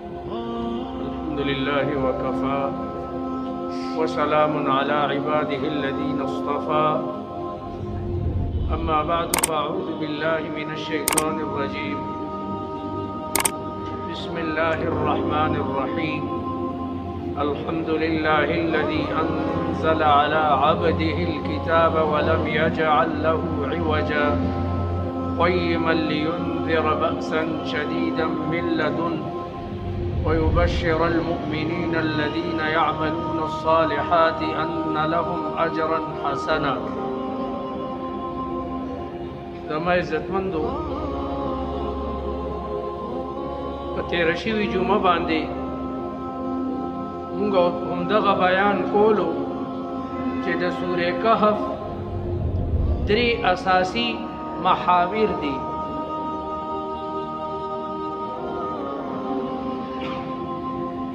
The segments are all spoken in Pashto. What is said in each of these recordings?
अल्हम्दुलिल्लाह वकफ़ा वसलामुन अला इबादिहिल्लज़ीना इस्तफ़ा अम्मा बअद फ़अऊज़ु बिल्लाहि मिनश शैतानिर रजीम बिस्मिल्लाहिर रहमानिर रहीम अल्हम्दुलिल्लाहिल्लज़ी अंज़ला अला अब्दिहिल किताब व लम यजअल लहू इवजा क़य्यिमन लियुन्ज़िर बअसन शदीदन मिन लदुन्हु वयुबश्शिरल मुमिनीन अल्लज़ीना यअमलूना अस्सालिहाति अन्न लहुम अजरन हसना। ज़मा इज़्ज़तमंदो په تېره شوې جمعه باندې موږ همدغه بیان کولو چې د سورې کهف درې اساسي محاور دي.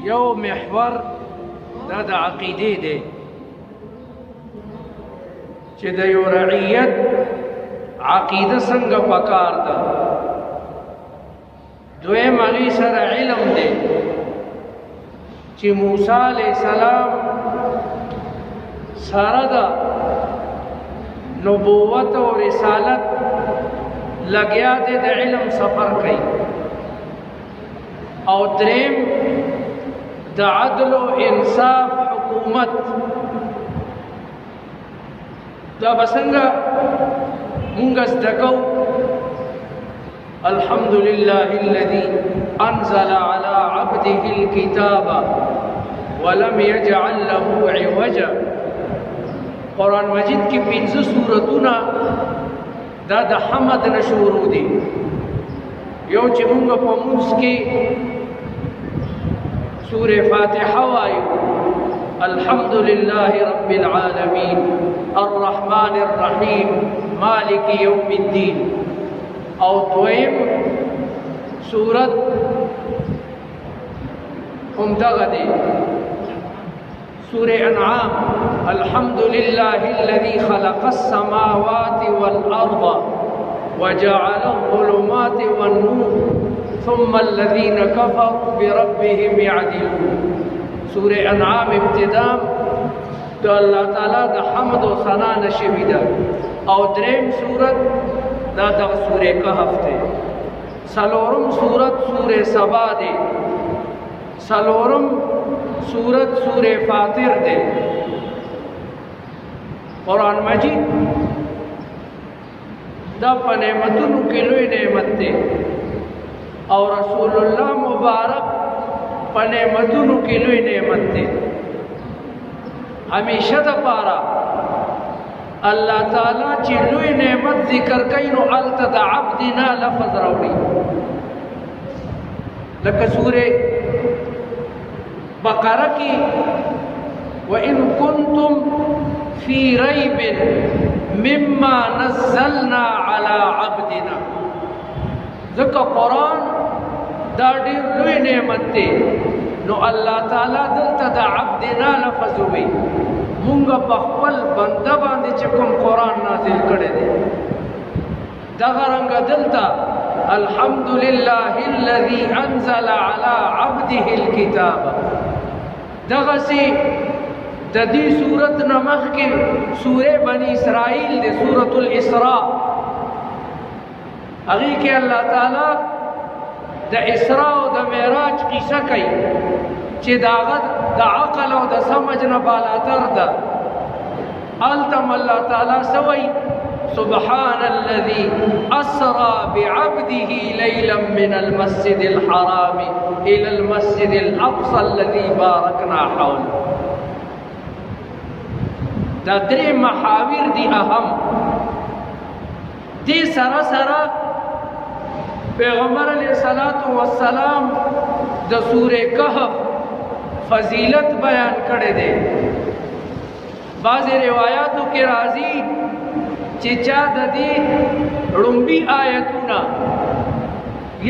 یو محور دا د عقیدې دی چې د یو رعیت عقیده څنګه پکار ده. دویم هغې سره علم دی چې موسی علیه السلام سره د نبوت او رسالت لګیا دی، د علم سفر کوي. او دریم د عدل و انصاف حکومت دا بسنګه مونږ زده کوو. الحمدلله الذي انزل على عبده الكتاب ولم يجعل له عوجا. قرآن مجید کی 15 سورتونه دا د حمد نه شروع دي. یو چې مونږ په مونږ کې سورة فاتحة وایو الحمد لله رب العالمين الرحمن الرحيم مالك يوم الدين. او دویم سورة همدغه دی سورة انعام الحمد لله الذي خلق السماوات والأرض وجعل الظلمات والنور ثم الذين كفروا بربهم يعدلون. سورة انعام ابتدام تو اللہ تعالی دا حمد و ثنا نشوی دا. او دریم سورت دا دا سورة کهف دے. سلورم سورت سورة سبا دے. سلورم سورت سورة فاطر دے. قرآن مجید دا پا نعمتونو کلوی نعمت دے. اور رسول اللہ مبارک پا نعمتونو کی لوی نعمت دے. ہمیشہ دا پارا اللہ تعالیٰ چی لوی نعمت ذکر کئینو علت دا عبدنا لفظ روڑی. لکہ سورہ بقرہ کی وَإِن كُنتُمْ فِي رَيْبٍ مِمَّا نَزَّلْنَا عَلَى عَبْدِنَا. ذکر قرآن دا ډیر لوی نعمت دی. نو الله تعالی دلته د عبدنا لفظ وی مونږ په خپل بنده باندې چې کوم قرآن نازل کړی دی. دغه رنګ دلته الحمد لله الذي انزل على عبده الكتاب. دغه سي د دې سورت نه مخکې سوره بني اسرائیل دی، سورة الاسراء. اگی کہ اللہ تعالی دا اسراء و دا معراج قصہ کئی چی داغت دا عقل و دا سمجھ بالاتر دا. آلتم اللہ تعالی سوئی سبحان الذي اسرى بعبده ليلا من المسجد الحرام الى المسجد الاقصى الذي باركنا حوله. دا درې محاور دی اهم دی. سرا سرا پیغمبر علیہ السلام د سورہ کہف فضیلت بیان کړي دي. بعض روایاتو کې راځي چې چا د دې لومبي آیتونه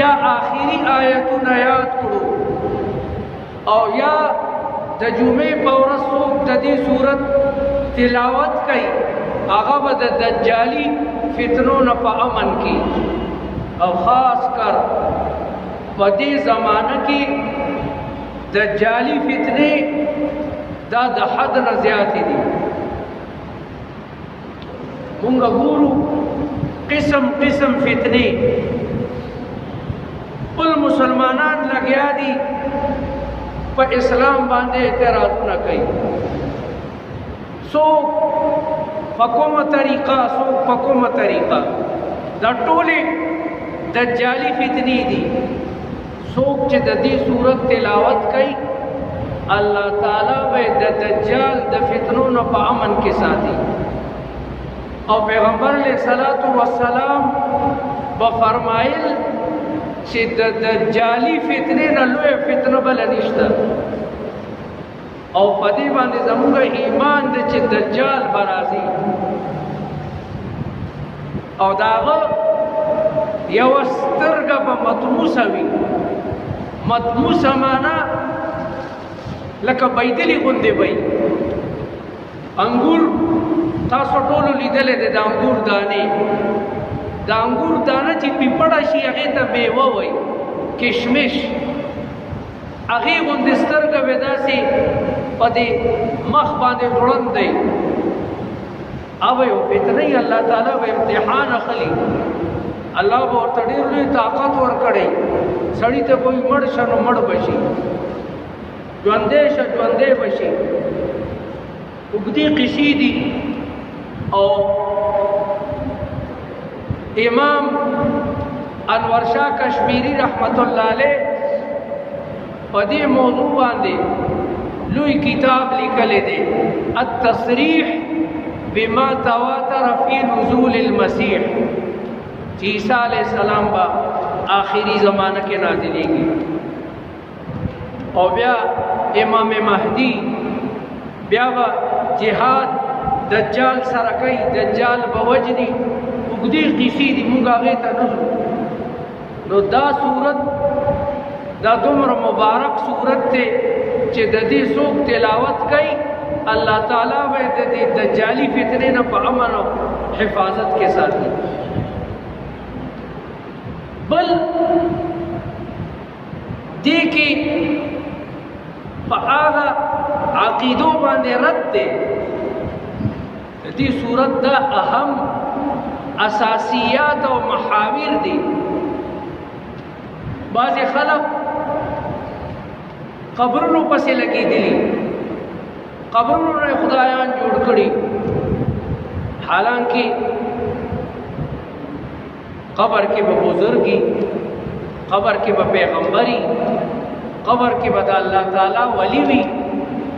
یا آخري آیتونه یاد کړو او یا د جمعې په ورځ څوک د دې سورت تلاوت کوي هغه به د دجالي فتنو نه په امن کې. او خاص کر پدې زمانہ کې دجالی فتنه دا د حد نه زیاتې دي. مونږ ګورو قسم قسم فتنه ټول مسلمانان لګیا دي په اسلام باندې اعتراضونه کوي. څوک په کومه طریقه څوک په کومه طریقه دا ټولې دجالی فتنې دي. څوک چې د دې صورت تلاوت کوي الله تعالی به د دجال د فتنو نه په امن کې ساتي او پیغمبر علیه الصلاۃ والسلام به فرمایل چې د دجالی فتنې نه لوی فتنه بل نشته او په دې باندې زموږ ایمان دی چې دجال به راځي او داغه یوه سترګه به مطموسه وي. مطموسه معنا لکه بیدلی غوندې وي. انګور تاسو ټولو لیدلی دی د انګور دانې. د انګور دانه چې پیپړه شي هغې ته میوه وایي کشمش. هغې غوندې سترګه به داسې په دې مخ باندې ځوړند دی. او یو فتنه الله تعالی به امتحان اخلي. الله به ورته ډېر لوی طاقت ورکړی. سړي ته کوئی مړ شه نو مړ به شي، ژوندی شه ژوندی به شي. اوږدې قصې دي او امام انور شاه کشمیری رحمت الله علیه په دې موضوع باندې لوی کتاب لیکلی دی، التصریح بما تواتر فی نزول المسیح، چې عیسی علیہ السلام با آخری زمانہ کې نازلېږي. او بیا امام مهدی بیا به جهاد دجال سره کوي، دجال به وجني. اوږدې قصې دي مونږ هغې ته نه ځو. نو دا صورت دا دومره مبارک صورت دی چې د دې څوک تلاوت کوي الله تعالی به د دې دجالي فتنې نه په امن او حفاظت کې ساتي. بل دې کې په هغه عقیدو باندې رد دی. د دې صورت دا اهم اساسیات او محاور دي. بعض خلق قبرونو پسې لګېدلي، قبرونو نه خدایان جوړ کړي. حالانکه قبر کې به بزرګي، قبر کې به پیغمبري، قبر کې به د الله تعالی ولی وي.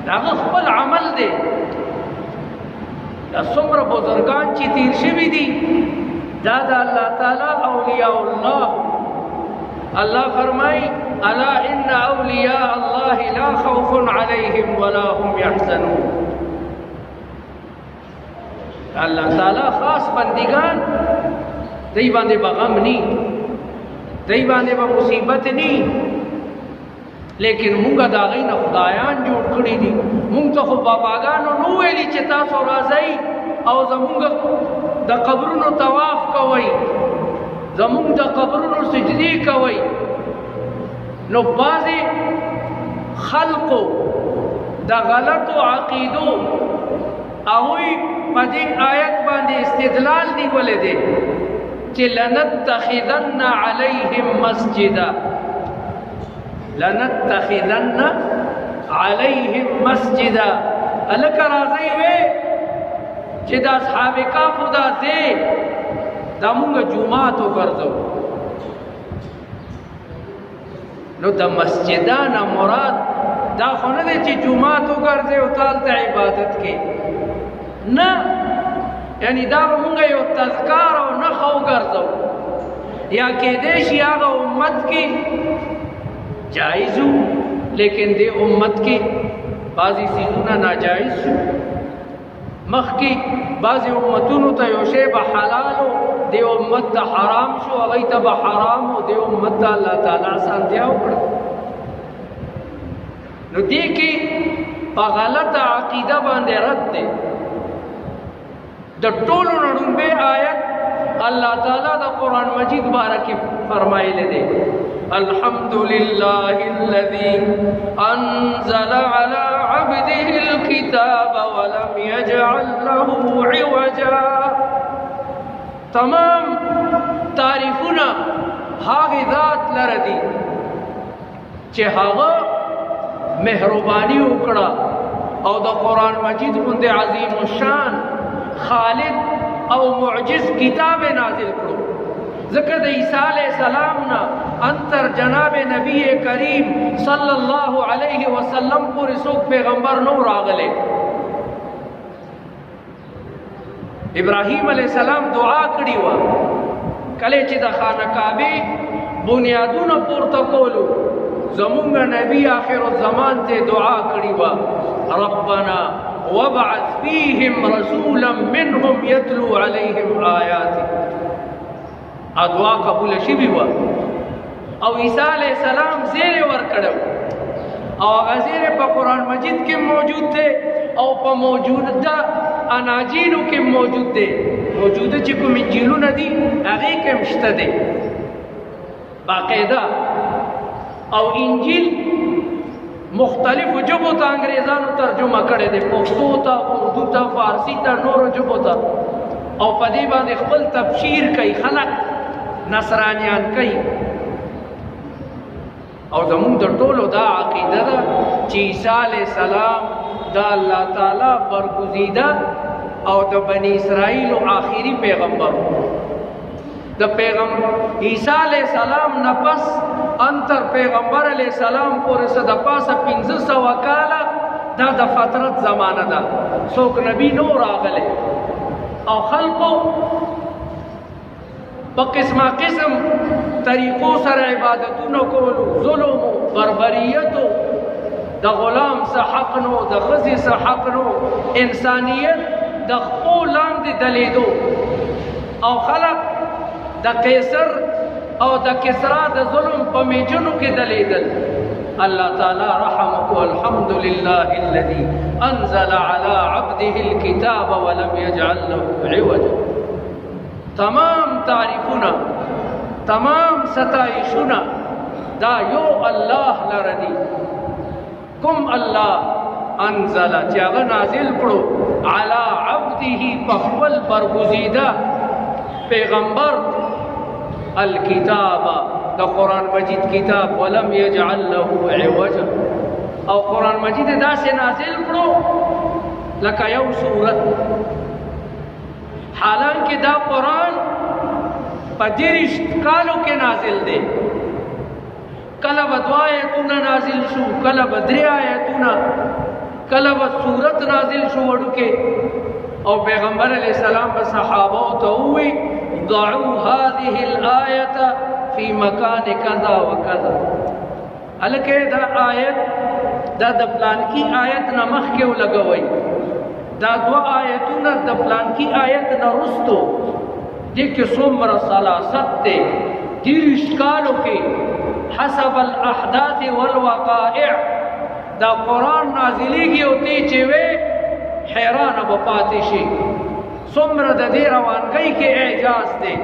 هغه خپل عمل دی. دا څومره بزرګان چې تیر شوي دي دا د الله تعالی اولیاء الله. الله فرمای الا ان اولیاء الله لا خوف علیهم ولا هم یحزنون. الله تعالی خاص بندگان دی باندې بغم نی، دی باندې به مصیبت نی. لیکن مونږه د هغې نه خدایان جوړ کړي دي. مونږ ته خو باباګانو نو ویلي چې تاسو راځئ او زمونږ د قبرونو طواف کوئ، زمونږ د قبرونو سجدې کوئ. نو بعضې خلقو د غلطو عقیدو هغوی په دې آیت باندې استدلال نیولی دی چې لنتخذن علیهم مسجدا، لنتخذن علیهم مسجدا. هلکه راځئ وی چې د اصحاب کهفو دا ځای دا مونږ جومات وګرځو. نو د مسجدانه مراد دا خو نه دی چې جومات وګرځئ او ته هلته عبادت کې نه، یعنی دا به مونږ یو تذکار او نښه وګرځو. یا کېدی شي هغه امت کې جایز وو، لیکن دې امت کې بعضې څیزونه ناجایز شو. مخکې بعضې امتونو ته یو شی به حلال و، دې امت ته حرام شو، هغوی ته به حرام و، دې امت ته الله تعالی اسانتیا وکړه. نو دې کې په غلطه عقیده باندې رد دی. د ټولو نه لومبی آیت الله تعالی د قرآن مجید باره کې فرمایلی دی الحمد لله الذي انزل على عبده الكتاب ولم يجعل له عوجا. تمام تعریفونه هغه ذات لره دي چې هغه مهرباني وکړه او د قرآن مجید غوندې عظیم الشان خالد او معجز کتاب نازل کړو. ذکر د عیسی علیہ السلام نا انتر جناب نبی کریم صلی الله علیه وسلم پورې څوک پیغمبر نو راغله. ابراهیم علیہ السلام دعا کړی و کله چې د خانه کعبه بنیادونه پورته کولو زمونږ نبی آخر الزمان ته دعا کړی و ربنا وابعث فيهم رسولا منهم يتلو عليهم آياتك. دعا قبول شوی و او عیسی علیہ السلام زیر ور کړو او هغه زیر په قرآن مجید کې موجود دی او په موجوده اناجیلو کې موجود دی. موجوده چې کوم انجیلونه دي هغه کې مشته دی باقاعده. او انجیل مختلف ژبو ته انګریزانو ترجمه کړی دی، پښتو ته، اردو ته، فارسی ته، نورو ژبو ته، او په دې باندې خپل تبشیر کوي خلک نصرانیان کوي. او زمونږ د ټولو دا عقیده ده چې عیسی علیہ السلام دا الله تعالی برگزیده او د بنی اسرائیل آخری پیغمبر. د پیغمبر عیسی علیہ السلام نه پس انتر پیغمبر علیہ السلام پورې څه د پاسه 1500 کاله دا د فترت زمانه ده. څوک نبی نو راغلی او خلقو په قسمه قسم طریقو سره عبادتونو کولو، ظلم و بربریتو، د غلام څه حق نو، د ښځې څه حق نو، انسانیت د خپو لاندې دلیدو او خلق د قیصر او د کسرا د ظلم په میجنو کې دلیدل. الله تعالی رحم کو الحمد لله الذي انزل على عبده الكتاب ولم يجعل له عوجا. تمام تعریفونه، تمام ستایشونه دا یو الله لردی. کوم الله انزل چې هغه نازل کړو علی عبده په خپل برگزیده پیغمبر الکتاب د قرآن مجید کتاب ولم یجعل له عوجا. او قرآن مجید داسې نازل کړو لکه یو سورت، حالانکه دا قرآن په 30 کالو کې نازل دی. کله به 2 آیتونه نازل شو، کله به 3 آیتونه، کله به سورت نازل شو وړوکې. او پیغمبر علیہ السلام به صحابه ته ووی ضعوا هذه الآية في مكان كذا وكذا. الکه دا آیت دا د پلان کی آیت نه مخکې ولګوي، دا 2 آیتونه د پلان کی آیت نه رستو دي کې څومره سلاست دی. 30 کالو کې حسب الاحداث والوقائع دا قرآن نازلیږي او تی چې وې حیران به پاتې شي. څومره د دې روانګۍ کې اعجاز دی،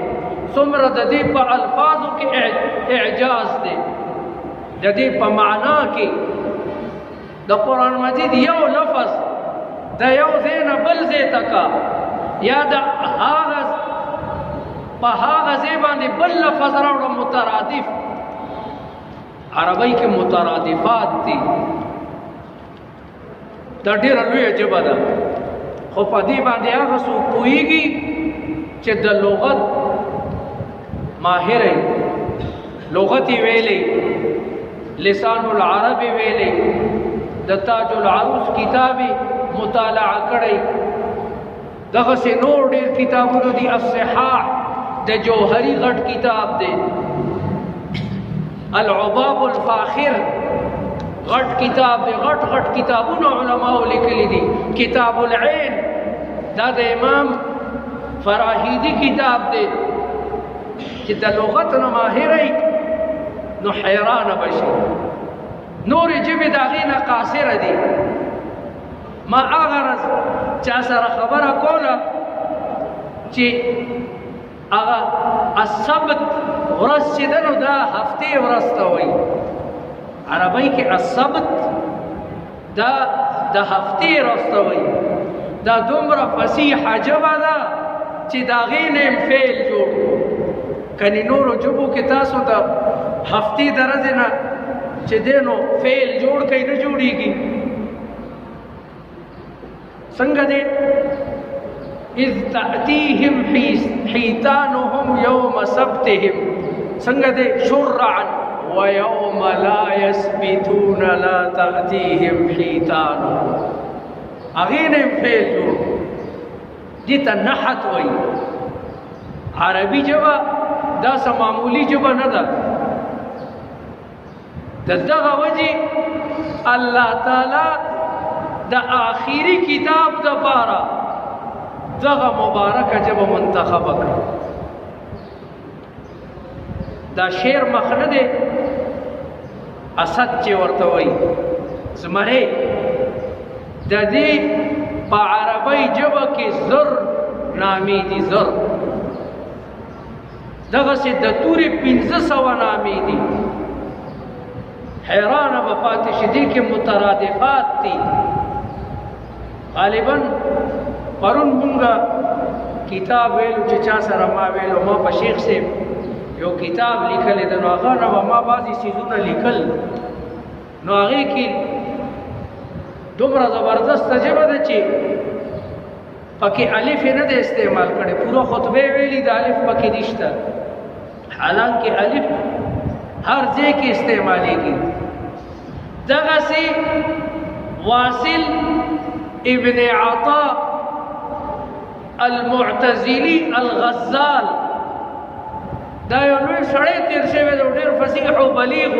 څومره د دې په الفاظو کې اعجاز دی، د دې په معنا کې د قرآن مجید یو لفظ د یو ځای نه بل ځای ته کا یا د هغه په هغه ځای باندې بل لفظ راوړه مترادف. عربی کې مترادفات دي، دا ډېره لویه ژبه ده، خو په دې باندې هغه څوک پوهېږي چې د لغت ماهر یې، لغت یې ویلی، لسان العرب یې ویلی، د تاج العروس کتاب یې مطالعه کړی، دغسې نور ډېر کتابونه دي. الصحاح د جوهري غټ کتاب دی، العباب الفاخر غټ کتاب دی، غټ غټ کتابونه علماء لیکلي دي. کتاب العین دا د امام فراهیدی کتاب دی چې د لغت نه ماهر ای نو حیران بشي. نور ژبې د هغې نه قاصره دي. ما هغه ورځ چا سره خبره کوله چې هغه السبت ورځ چې ده نو دا هفتې ورځ ته وایي. عربی کې السبت دا د هفتې ورځ ته وایي. دا دومره فصیحه ژبه ده چې د هغې نه یې فعل جوړ کړو. کنې نورو ژبو کې تاسو د هفتې د ورځې نه چې دی نو فعل جوړ کړئ نه جوړېږي. څنګه دی؟ اذ تأتيهم حيتانهم يوم سبتهم. څنګه دی؟ شرعا ويوم لا يسبتون لا تأتيهم حيتانهم. هغې نه یې فعل جوړ کړو. دې ته نحت وایي. عربي ژبه داسې معمولي ژبه نه ده. د دغه وجې الله تعالی د آخري کتاب دپاره دغه مبارکه ژبه منتخبه کړه. دا شعر مخ نه دی، اسد چې ورته وایي زمری. د دې په عربی ژبه کې زر نامې دي. زر دغسې د تورې 500 نامې دي. حیرانه به پاتې شي دې کې مترادفات دي. غالبا پرون مونږه کتاب ویلو چې چا سره ما ویلو، ما په شیخ صاحب یو کتاب لیکلی ده، نو هغه نه به ما بعضې څیزونه لیکل، نو هغې کې دومره زبردسته ژبه ده چې پکې الف یې نه دی استعمال کړی. پوره خطبه ویلي د الف پکې نشته، حالانکه الف هر ځای کې استعمالیږي. دغسې واصل ابن عطاء المعتزلی الغزال دا یو لوی سړی تېر شوی دی، ډېر فصیح او بلیغ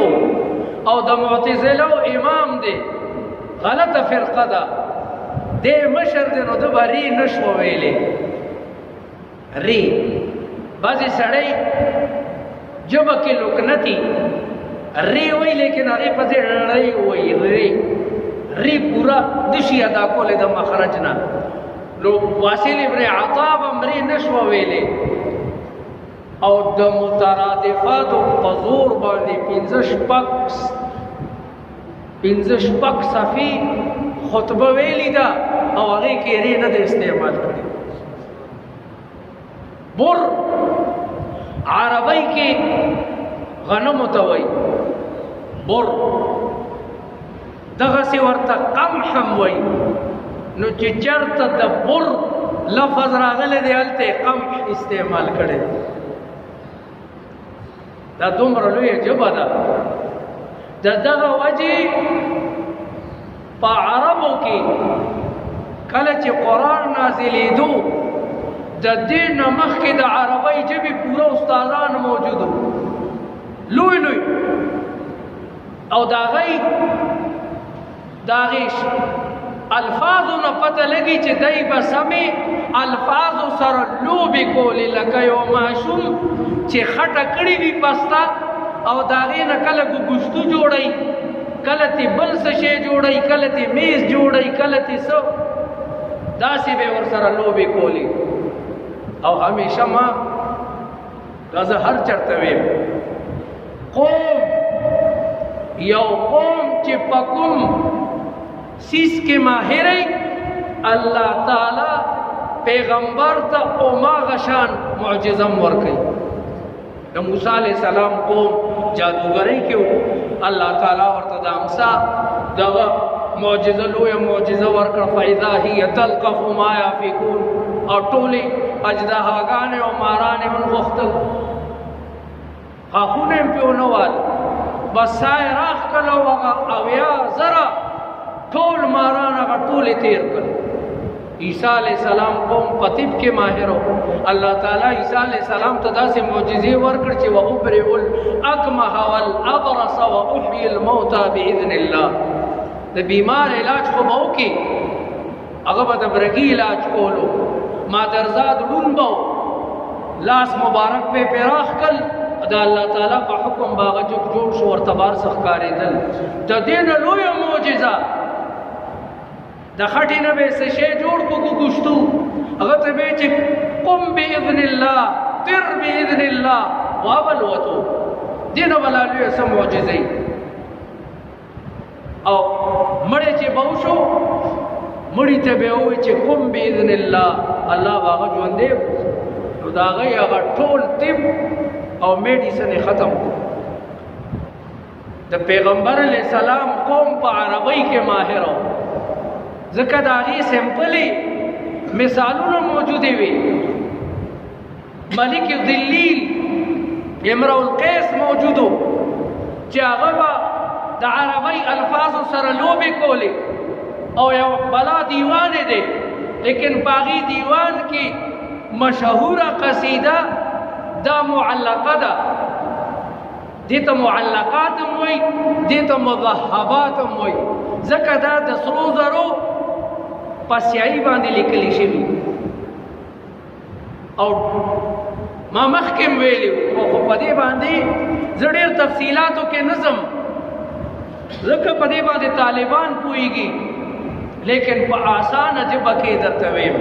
او د معتزلو امام دی. غلطه فرقه ده. دی مشر دی، نو ده به ری نشو ویلی. ری بعضې سړی ژبه کې لکنتي ری وایي، لیکن هغې پسې ری وایي. ری پورا نشي ادا کولی د مخرج نه. نو واصل ابن عطا به هم ری نشوه ویلی. او د مترادفاتو په زور باندې 5 شپږ صفحې خطبه ویلي ده، او هغې کې ری نه ده استعمال کړي. بر عربی کې غنمو ته وایي بر. دغسې ورته قمح هم وایي. نو چې چېرته د بر لفظ راغلی دی هلته یې قمح استعمال کړی. دا دومره لویه ژبه ده. د دغه وجې په عربو کې کله چې قرآن نازلېدو د دې نه مخکې د عربۍ ژبې پوره استادان موجودو، لوی لوی، او د هغې الفاظو نه پته لګي چې دی به سمې الفاظو سره لوبې کولې، لکه یو ماشوم چې خټه کړې وي پسته او د هغې نه کله ګوګوستو جوړوي، کله تې بل څه شی جوړوي، کله تې میز جوړوي، کله تې څه، داسې به ورسره لوبې کولې. او همیشه ما دا زه هر چېرته ویم، قوم یو قوم چې په کوم سیس کې ماهری، الله تعالی پیغمبر ته هماغه شان معجزه ورکوي. د موسی علیه السلام قوم جادوګرۍ کې الله تعالی ورته د امسا دغه معجزه لویه معجزه ورکړه، فاذا هي تلقف ما یافکون، او ټولې اجدهاګانې او مارانې ونغوښتل، غاښونه یې پرې ونه وال، بس ساه یې راښکله او هغه 80,000 ټول ماران هغه ټولې تېر کړل. عیسی علیہ السلام قوم په طب کې ماهر و. الله تعالی عیسی علیہ السلام ته داسې معجزې ورکړ چې وابرئ الاکمه والابرص واحیي الموتى باذن الله. د بیمار علاج خو به وکړي، هغه به د برګي علاج کولو، مادرزاد ړوند به لاس مبارک پې راښ کړل، د الله تعالی په حکم به هغه جوړ شو، ورته بار څه ښکارېدل. د دې نه لویه معجزه د خټې نه به څه شی جوړ کړو ګوشتو، هغه ته به چې قم باذن الله فأمطر بإذن الله وابل وتو دین ولا لوی سم معجزه او مړی چې بوشو مړی ته به وای چې قم باذن الله الله واغه ژوندې نو دا غي هغه ټول طب او میډیسن ختم د پیغمبر علی السلام قوم په عربی کې ماهر او ځکه دا غي سمپلی مثالونه موجود وي ملک ذلیل امرؤ القیس موجودو چې هغه د عربی الفاظ سره لوبې کولې او یو بلا دیوان دی لیکن باغی دیوان کی مشهور قصیده دا معلقه ده دیتا معلقات موي دیتا مذهبات موي ځکه دا د سرو زرو پسیایی باندې لیکلی شوی او ما مخکم ویلی او په دې باندې زړه تفصیلاتو کې نظم ځکه په دې باندې طالبان پويږي لیکن په آسان جبه کې درته ویم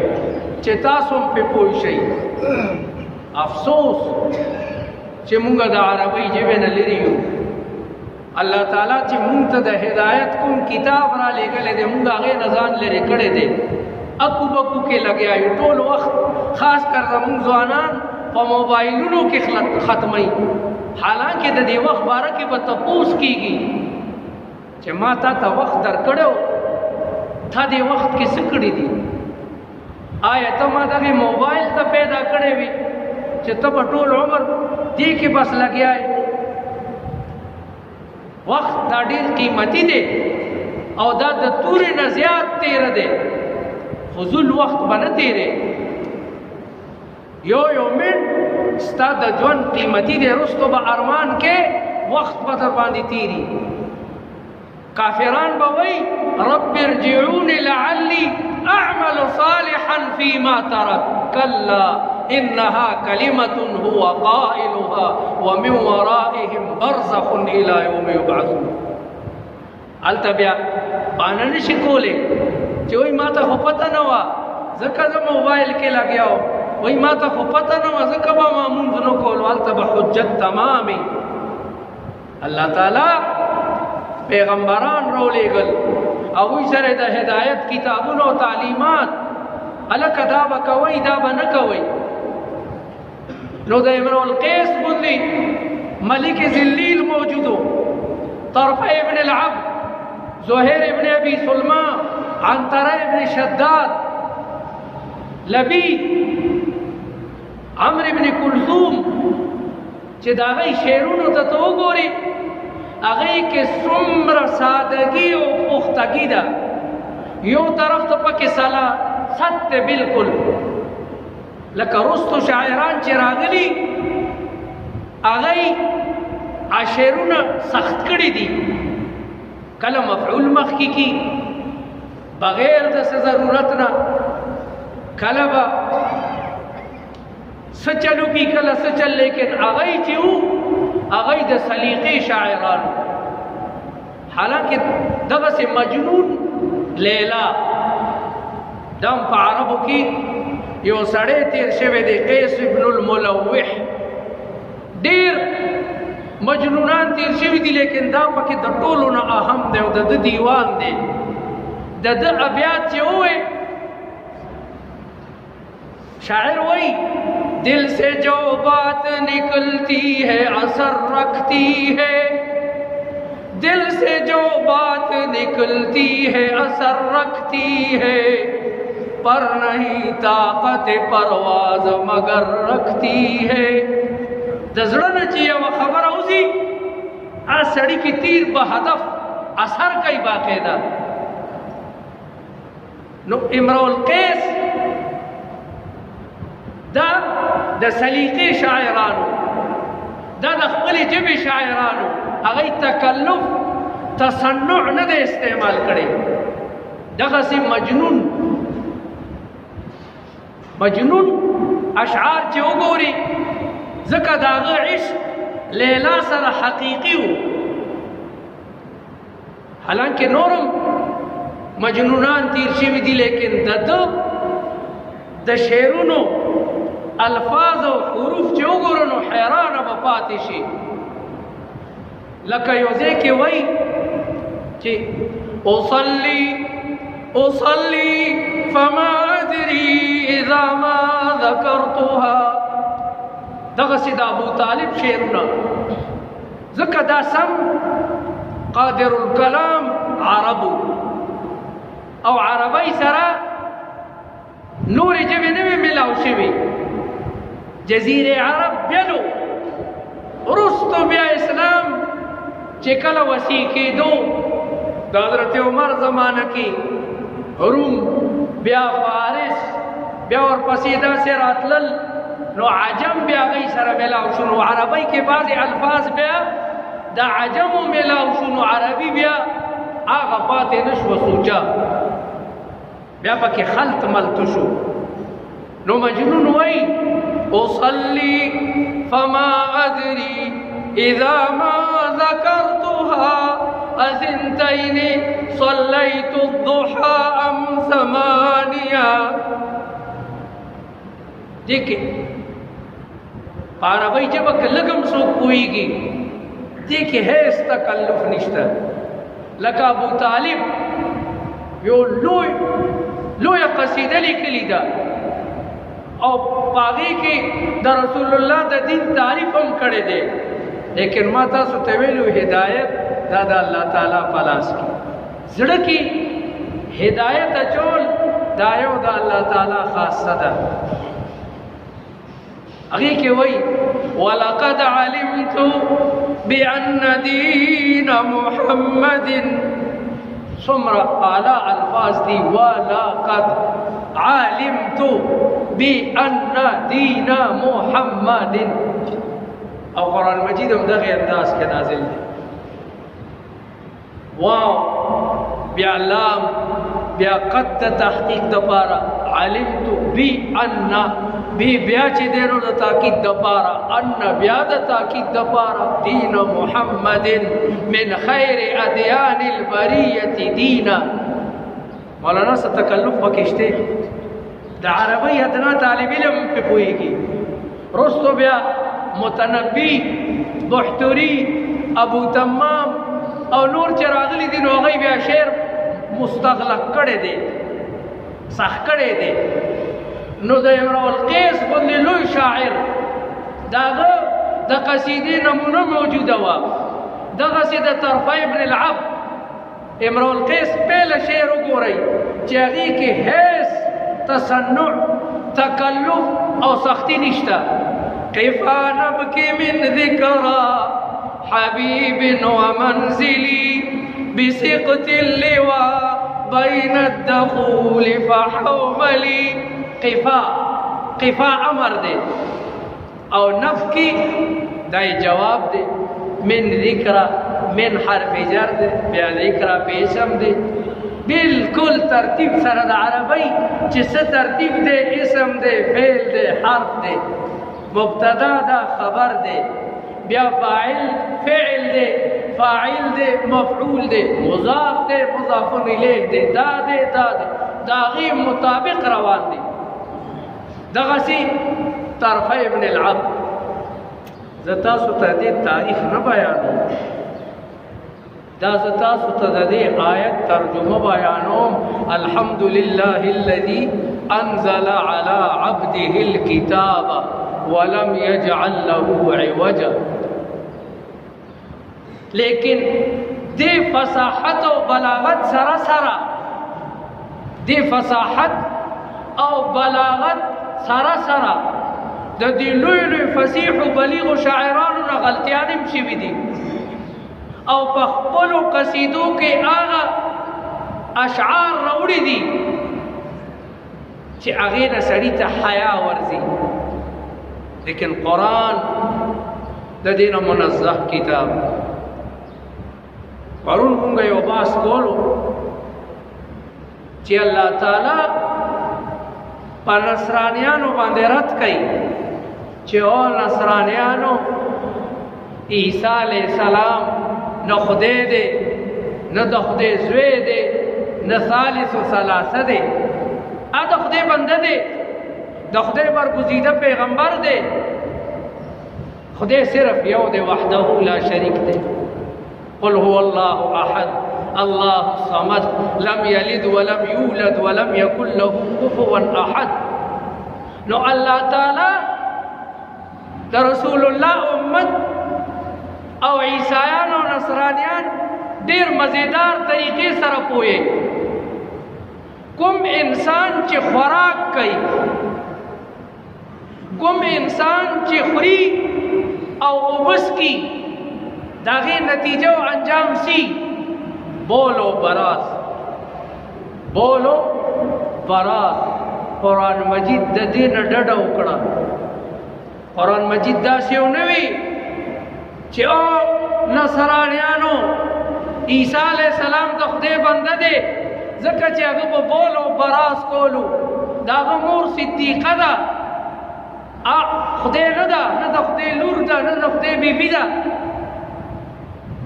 چې تاسو په پوي شئ افسوس چې مونږ د عربی ژبه نه لري یو الله تعالی چې مونږ ته د هدایت کوم کتاب را لګلې دې مونږ هغه نزان لري کړي دې اکو بکو کې لګیا یو ټول وخت خاص کر زموږ ځوانان په موبایلونو کې ختمي حالانکه د دې وخت باره کې به تپوس کیږي چې ما ته وخت درکړو تا دې وخت کې څه کړی دي آیا ته ما دغه موبایل ته پیدا کړې وي چې ته په ټول عمر دې کې بس لګیاي وخت دا ډېر قیمتي دی او دا د تورې نه زیات تیر دی فضول وخت باندې تیرې یو منټ ستا د ژوند قیمتي دی رستو به ارمان کې وخت به در باندې تیری کافران به وای رب ارجعون لعلی اعمل صالحا فيما ترك كلا انها كلمه هو قائلها ومن ورائهم برزخ الى يوم يبعثون التبیا باندې نشي کولې چې وای ما ته خو پته نه و ځکه زه موبایل کې لګیاو وای ما ته خو پته نه و ځکه به ما مونږ نو کول والته به حجت تمامي الله تعالی پیغمبران رو لېږل هغوی سره د هدایت کتابونو او تعلیمات هلکه دا به کوئ دا به نه کوئ نو د امرؤ القیس غوندې ملک ذلیل موجودو طرفه ابن العبد زهير ابن ابي سلمى عنتره ابن شداد لبید عمرو ابن کلثوم چې دا غي شعرونو ته تو ګوري هغه کې څومره سادگی او پختګی ده یو طرف ته پکې سلا ست بالکل لکه رستو شاعران چې راغلي هغه عشرونه سخت کړي دي کله مفعول مخکی کی بغیر د ضرورت نه کله با سچلو کی کله سچل لیکن هغه چې وو هغه د سلیقې شاعران حالانکه دغه سه مجنون لیلا دم په عربو کې یو سړی تیر شوی دی قیس ابن الملوح ډیر مجنونان تیر شوی دي لیکن دا پکې د ټولو نه اهم دی او د دیوان دی د ابیات چې وې شاعر وای دل سے جو بات نکلتی ہے اثر رکھتی ہے دل سے جو بات نکلتی ہے اثر رکھتی ہے پر نہیں طاقت پرواز مگر رکھتی ہے دزړه چې یو خبره اوسي ا سړی کی تیر په هدف اثر کوي باقاعده نو امرؤ القیس دا د سلیقې شاعرانو دا د خپل ژبې شاعرانو هغه تکلف تصنع نه د استعمال کړي دغه سي مجنون اشعار چې وګوري ځکه داغه عشق لیلا سره حقیقي وو حالانکه نورم مجنونان تیر شوي دي لیکن د شعرونو الفاظ او حروف چې وګورو نو حیرانه به پاتې شي. لکه یو ځای کې وایي چې اصلي فما ادري اذا ما ذكرتها. دغسې د ابو طالب شعرونه ځکه دا سم قادر الکلام عربو او عربی سره نور ژبې نه وې ملاو شوي. جزیره عرب بلو وروستو بیا اسلام چې کله وسیع کېدو د حضرت عمر زمانه کې روم بیا فارس بیا ورپسې داسې راتلل نو عجم بیا هغوی سره ملاو شو. نو عربی کې بعضې الفاظ بیا د عجمو ملاو شو نو عربي بیا هغه پاتې نه شوه سوچه بیا پکې خلط ملط شو. نو مجنون وایي اصلي فما ادري اذا ما ذكرتها اثنتين صليت الضحى ام ثمانية. دیکھیں عربی جب لگم سوک پوئیگی دیکھیں ہے اس تکلف نشتہ. لکا ابو طالب یو لوی قصیدہ لکلی دا او پاگی کی دا رسول اللہ دا دین تعریف ہم کڑے دے لیکن ما تاسو تویلو ہدایت دا اللہ تعالیٰ پلاس کی زڑکی ہدایت اچول دایو دا اللہ تعالیٰ خاص صدا. اگے کہ وہی وَلَقَدْ عَلِمْتُ بِأَنَّ دِينَ مُحَمَّدٍ سمر اعلیٰ الفاظ دی وَلَقَدْ عَلِمْتُ بِأَنَّ دِينَ مُحَمَّدٍ. او قرآن مجید ہم دغی انداز کے نازل دے. واو بیا لام بیا قد تحقیق دپارا علمتو بی انا بی بیا چی دینو دا تاکید دپارا انا بیا دا تاکید دپارا دین محمد من خیر ادیان البریت دینا. مولانا سا تکلف بکشتے دا عربی ادنا طالب علم پہ پوئے گی. رستو بیا متنبی بحتوری ابو تمام او نور چراغلی دین وغی بیا شعر مستغلق کڑے دے سخ کڑے دے. نو دا امرؤ القیس بندی لوی شاعر داغا دا قصیدی نمونہ موجود ہوا دا قصید طرفہ ابن العب امرؤ القیس پہلا شعر گو رہی چاگی کی حیث تصنع تکلف او سختی نشتا. کیفا نبکی من ذکرہ حبیب ومنزلی بسقط اللواء بین الدخول فحوملی. قفا امر دے او نف کی دائی جواب دے. من ذکرہ من حرف جر دے بیا ذکرہ پیشم دے بالکل ترتیب سرد عربی جس ترتیب دے اسم دے فعل دے حرف دے مبتدا دا خبر دے بیا فاعل فعل دے فاعل دے مفعول دے مضاف دے مضاف الیہ دے دا دے داغی مطابق روان دے. دغسی طرف ابن العب زتاسو تحدید تاریخ نہ بیانو دا زتاسو تحدید آیت ترجمہ بیانو. الحمدللہ الذی انزل على عبده الكتاب ولم يجعل له عوجا. لیکن دی فصاحت و بلاغت سرا دی فصاحت او بلاغت سرا دا دی لوی فصیح و بلیغ و شاعرانو نا غلطیانم شوی دی او پخپلو قصیدو کے آغا اشعار روڑی دی چی اغین سڑی تا حیا ورزی. لیکن قرآن دا دین منزہ کتاب. پرون مونگا یو باس کولو چی اللہ تعالی پا نصرانیانو باندے رد کئی چی او نصرانیانو عیسیٰ علیہ السلام نہ خدے دے نہ دا خدے زوے دے نہ ثالث و ثلاثہ دے آدھا خدے بندہ دے د خدای برگزیده پیغمبر دی. خدای صرف یو دی، وحده لا شریک دی. قل هو الله احد الله الصمد لم یلد ولم یولد ولم یکن له کفوا احد. نو الله تعالی د رسول الله امت او عیسایان او نصرانیان ډیر مزیدار طریقې سره پوهه. کوم انسان چې خوراک کوي، کوم انسان چې خوري او اوبس کی، داغه نتیجه او انجام سی بولو براز. بولو براز. قرآن مجید د دې نه ډډه وکړه. قرآن مجید داسې یو نه وي چې او نصرانیانو عیسی علیہ السلام د خدای بنده دی ځکه چې هغه په بولو براز کولو. د هغه مور صدیقه ده، خدای نه ده، نه د خدای لور ده، نه د خدای بیبي ده،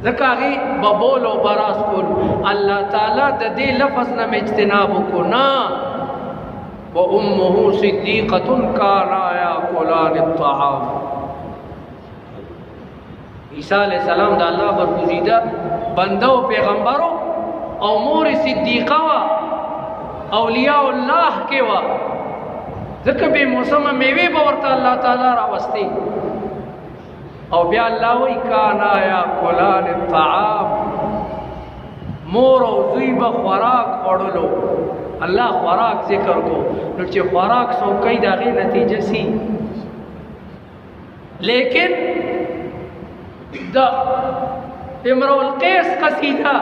ځکه هغې به بولو براز کولو. الله تعالی د دې لفظ نه اجتناب وکړو. نه، وامه صدیقة کانا یاکلان الطعام. عیسی علیہ السلام د الله برگزیده بنده او پیغمبرو او مور صدیقه وا، اولیاء الله کې وا، ځکه به موسمه میوه به ورته الله تعالی راوستي. او بیا الله وی کانا یاکلان الطعام، مور او زوی به خوراک خوړلو. الله خوراک ذکر کو، نو چې خوراک سو کوي د هغې نتیجه سي. لیکن د امرؤ القیس قصیده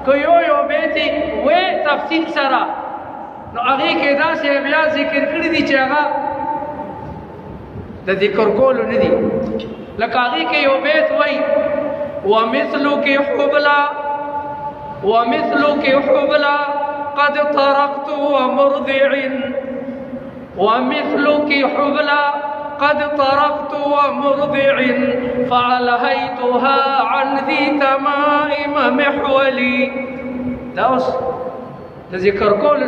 که یو بیتې وې تفصیل سره، نو هغې کې داسې بیا ذکر کړي دي چې هغه د ذکر کولو نه دي. لکه هغې کې یو بیت وایي ومثلک حبلا ومثلک حبلا قد طرقت ومرضع ومثلك حبلا قد طرقت ومرضع فألهيتها عن ذي تمائم محولي. دا اوس د ذکر کول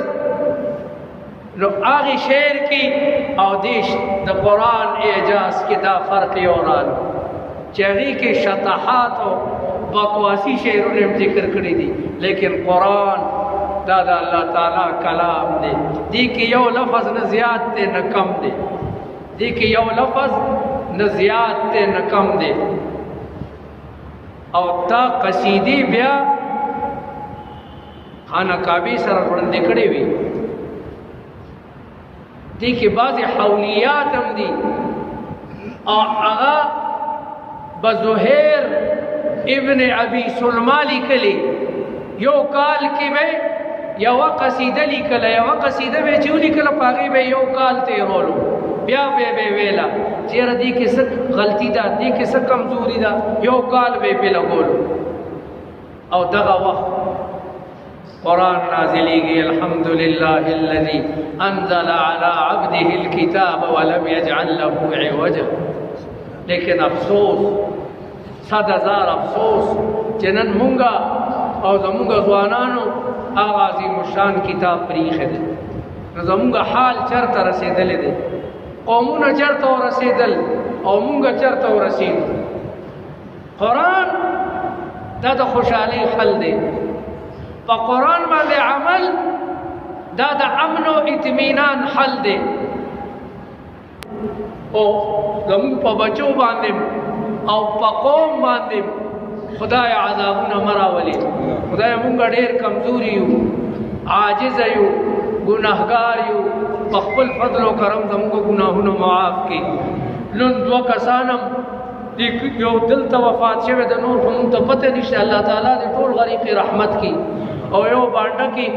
نو هغې شعر کې او دیش د قرآن اعجاز کې دا فرق یو راغلی چې هغې کې شطحات او بکواسي شعرونه هم ذکر کړي دي، لیکن قرآن دا دا اللہ تعالی کلام دے. دی کی یو لفظ نہ زیاد تے نہ کم دے، دی کی یو لفظ نہ زیاد تے نہ کم دے. او تا قصیدی بیا خانہ کعبی سره وړاندې کړې وي. دی کی بعض حولیات هم دي او هغه بزهیر ابن ابي سلمى لیکلي. یو کال کې به یو قصیده لیکله، یو قصیده به چې ولیکله په هغې به یو کال تېرولو. بیا به ویله چې یاره دې کې څه غلطي ده، دې کې څه کمزوري ده، یو کال به پې لګولو. او دغه وخت قرآن نازلیږي الحمد لله الذي انزل على عبده الكتاب ولم يجعل له عوجا. لیکن افسوس، 100,000 افسوس چې نن مونږه او زمونږ ځوانانو هغه عظیم الشان کتاب پرېښی دی. نو زمونږ حال چېرته رسېدلی دی؟ قومونه چېرته ورسېدل او مونږ چېرته ورسېدو؟ قرآن دا د خوشحالۍ حل دی. په قرآن باندې عمل دا د امن او اطمینان حل دی. او زمونږ په بچو باندې او په قوم باندې خدای عذابونه مراولي. خدای مونږ ډېر کمزوري یو، عاجز یو، ګناهګار یو. په خپل فضل او کرم زموږ ګناهونه معاف کړي. نن 2 کسانم یو دلته وفات شوی د نور خو مونږ ته پته نشته. الله تعالی دې ټول غریق رحمت کړي. او یو بانډه کې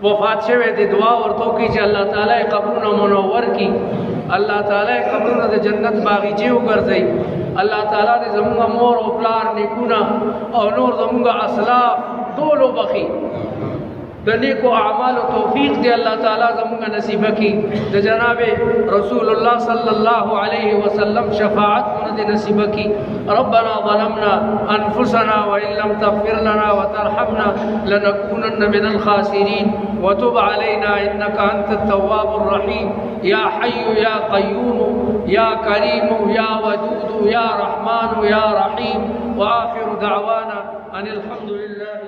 وفات شوی دی، دعا ورته وکړي چې الله تعالی قبرونه منور کړي، الله تعالی قبرونه د جنت باغچې وګرځوي. الله تعالی دې زموږ مور او پلار نیکونه او نور زموږ اسلاف ټول وبخي. د نیکو اعمالو توفیق دی الله تعالی زموږ نصیب کړي. د جناب رسول الله صلی الله علیه وسلم شفاعت आखिरत नसीब की। रब्बना ज़लमना अनफुसना व इन लम तग़फिर लना व तरहमना लनकूनन्न मिनल खासिरीन व तुब अलैना इन्नका अंतत तव्वाबुर रहीम। या हय्यु या क़य्यूम या करीम या वदूद या रहमान या रहीम। व आखिरु दअवाना अनिल हम्दुलिल्लाह।